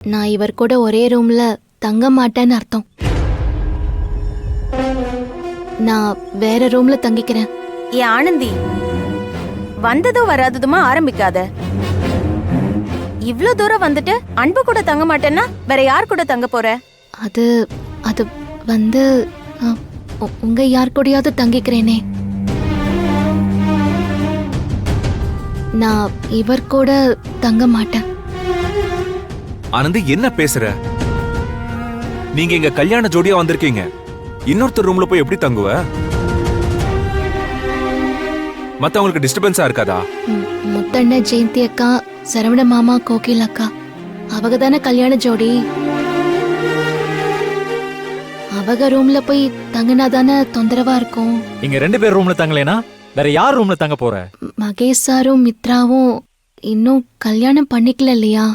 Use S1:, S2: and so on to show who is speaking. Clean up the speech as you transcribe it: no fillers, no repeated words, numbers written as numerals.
S1: நான் இவர் கூட ஒரே ரூம்ல தங்க மாட்டேன்னு அர்த்தம். நான் வேற ரூம்ல தங்கிக்கிறேன்.
S2: ஏ ஆனந்தி, வந்ததும் வராததுமா ஆரம்பிக்காத. இவ்ளோ தூரம் வந்துட்டு அன்பு கூட தங்க மாட்டேன்னா வேற யார் கூட தங்க போற?
S1: அது அது வந்து உங்க யார் கூடயாவது தங்கிக்கிறேனே. நான் இவர் கூட தங்க மாட்டேன்.
S3: ஆனந்தி, என்ன பேசுற? நீங்க இங்க கல்யாண ஜோடியா வந்திருக்கீங்க. இன்னொருத்தர் ரூம்ல போய் எப்படி தங்குவ? மத்தவங்களுக்கு டிஸ்டர்பன்ஸா இருக்காதா?
S1: முத்தண்ண, ஜெயந்தி அக்கா, சரவண மாமா, கோகில் அக்கா, அவங்க தானே கல்யாண ஜோடி. அவங்க ரூம்ல போய் தங்கினாதானே தொந்தரவா இருக்கும்.
S4: இங்க 2 பேர் ரூம்ல தங்கலைனா வேற யார் ரூம்ல தங்க போற?
S1: மகேஷ் சாரும் மித்ராவும் இன்னும் கல்யாணம் பண்ணிக்கல இல்லையா?